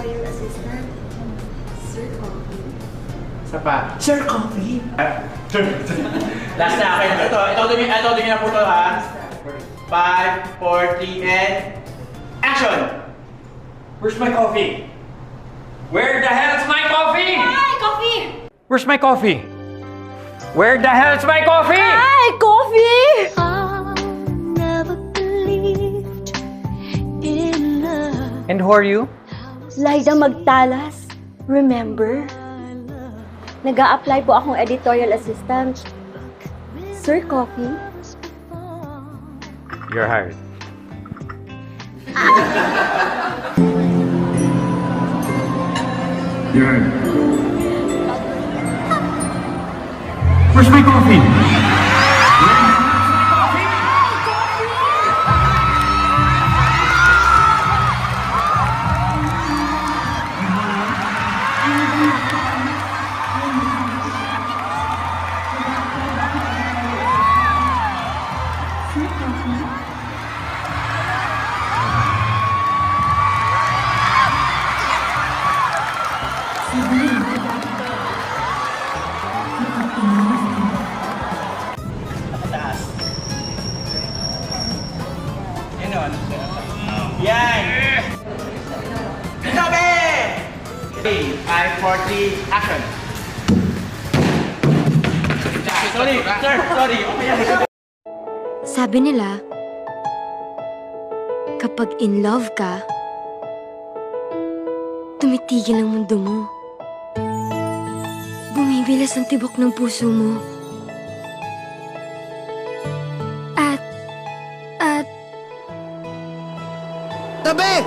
editorial assistant. Sir Coffee. Isa pa. Sir Coffee! Last na akin. Ito din na po ito ha. 5, 4, 3, and action! Where's my coffee? Where the hell's my coffee? Hi, Coffee! Where's my coffee? Where the hell's my coffee? Hi, Coffee! And who are you? Liza Magtalas. Remember? Nag-a-apply po akong editorial assistant. Sir Coffee? You're hired. You're hired. Where's my coffee? Taas. Ganon. Yan! Sabi! 5, 4, 3, action! Sorry, sir, sorry. Sabi nila, kapag in love ka, tumitigil ang mundo mo. Bumibilas ang tibok ng puso mo. At... Tabi!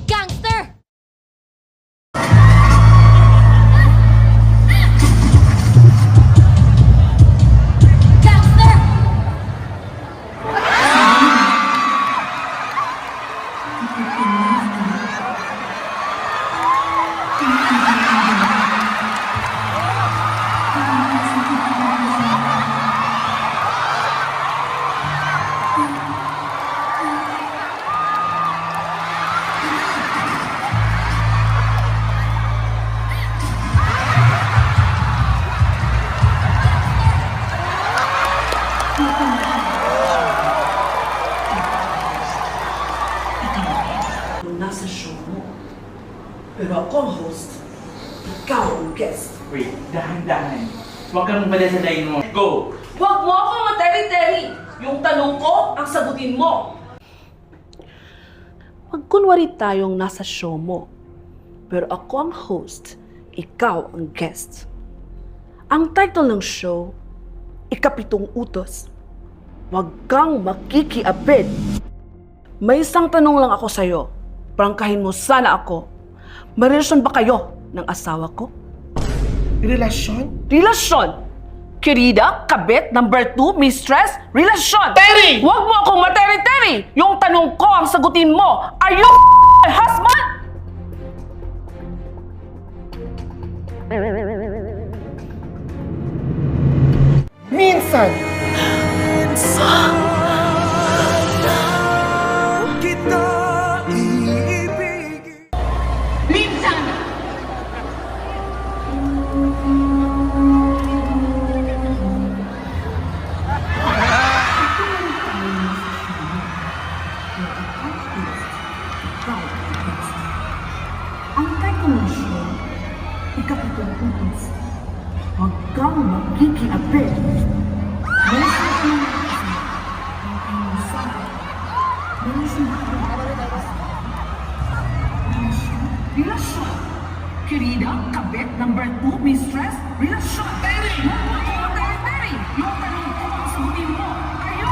Gangster! Gangster! Nasa show mo. Pero ako ang host, ikaw ang guest. Wait, dahan-dahan. Huwag kang balisaday mo. Go! Huwag mo ako materi-teri! Yung tanong ko, ang sagutin mo! Magkunwari tayong nasa show mo. Pero ako ang host, ikaw ang guest. Ang title ng show, Ikapitong Utos. Huwag kang makikiapid. May isang tanong lang ako sa'yo. Prangkahin mo sana ako. May relasyon ba kayo ng asawa ko? Relasyon? Relasyon! Querida, kabit, number 2, mistress, relasyon! Terry! Huwag mo akong materi-teri! Yung tanong ko ang sagutin mo, are you my husband? Minsan! Ang title ng show, Ikapitong Utos. Huwag kang makikiapid. Relasyon. Querida, kabit, number 2, mistress, relasyon. Terry! Huwag mo ako materi-teri! Yung tanong ko ang sagutin mo, are you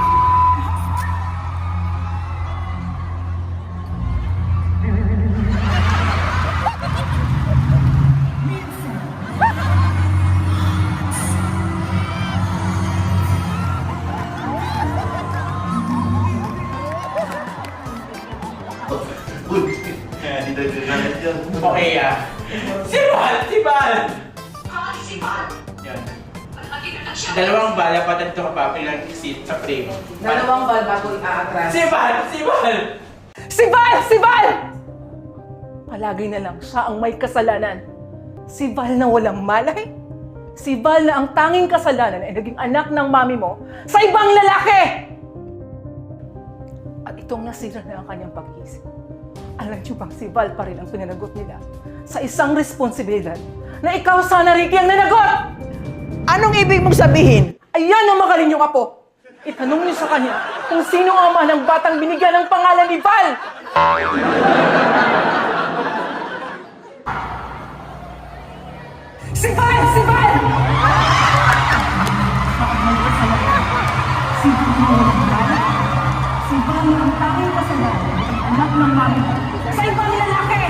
Okay, si Bal! Si Bal! Si Bal? Yan. Nakita ng Dalawang bala pa dito kapapilang seat sa frame. Dalawang bal bago i-atras. Si Val! Si Val! Si Val! Si Val! Palagi na lang siya ang may kasalanan. Si Val na walang malay. Si Val na ang tanging kasalanan ay naging anak ng mami mo sa ibang lalaki! At itong nasira na ang kanyang pag-iisip. Alam niyo bang si Val pa rin ang pinanagot nila sa isang responsibilidad na ikaw sana, Ricky, ang nanagot! Anong ibig mong sabihin? Ayan ang magaling yung apo! Itanong niyo sa kanya kung sino ang ama ng batang binigyan ng pangalan ni Val! Si Val! Si Val! Si Val ang tanging kasalanan, anak ng mami mo sa ibang lalaki!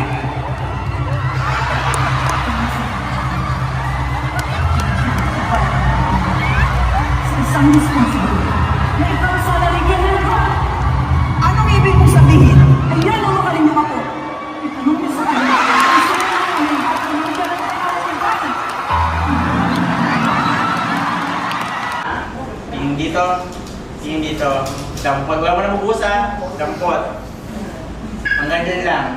Sa isang responsibility na ikaw sa lalagyan na nagawa. Anong ibig mong sabihin? Ayan ang magaling yung ako. Itanong niyo sa kanya kung sino ang aming batang binigyan ng pangalan ni Val. Tingin dito. Tingin dito. Dampot. Wala mo na mabuhusan. Dampot. Hanggang dyan lang.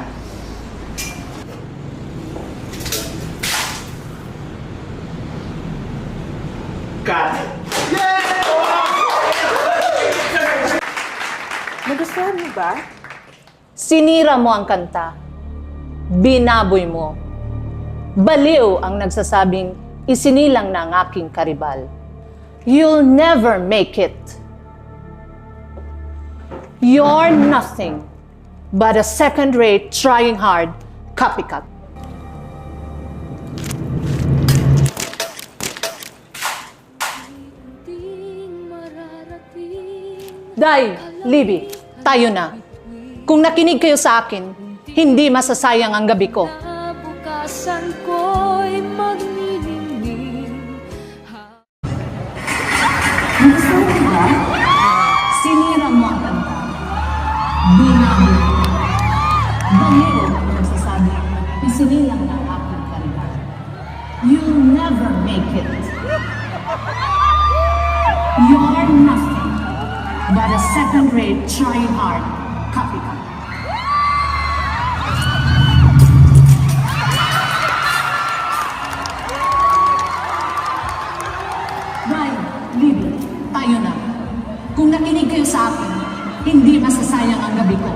Cut. Nagustuhan mo ba? Sinira mo ang kanta. Binaboy mo. Baliw ang nagsasabing isinilang na ang aking karibal. You'll never make it. You're nothing but a second-rate, trying hard copycat. Day, Libby, tayo na. Kung nakinig kayo sa akin, hindi masasayang ang gabi ko. Bukasan ko'y magniningning. Sinira mo ang kanta. Binaboy mo. Baliw ang nagsasabi, isinilang na ang aking karibal. You'll never make it. You're nothing but a second-rate, trying hard copycat. Dahil, Libby, tayo na. Kung nakinig kayo sa akin, hindi masasayang ang gabi ko.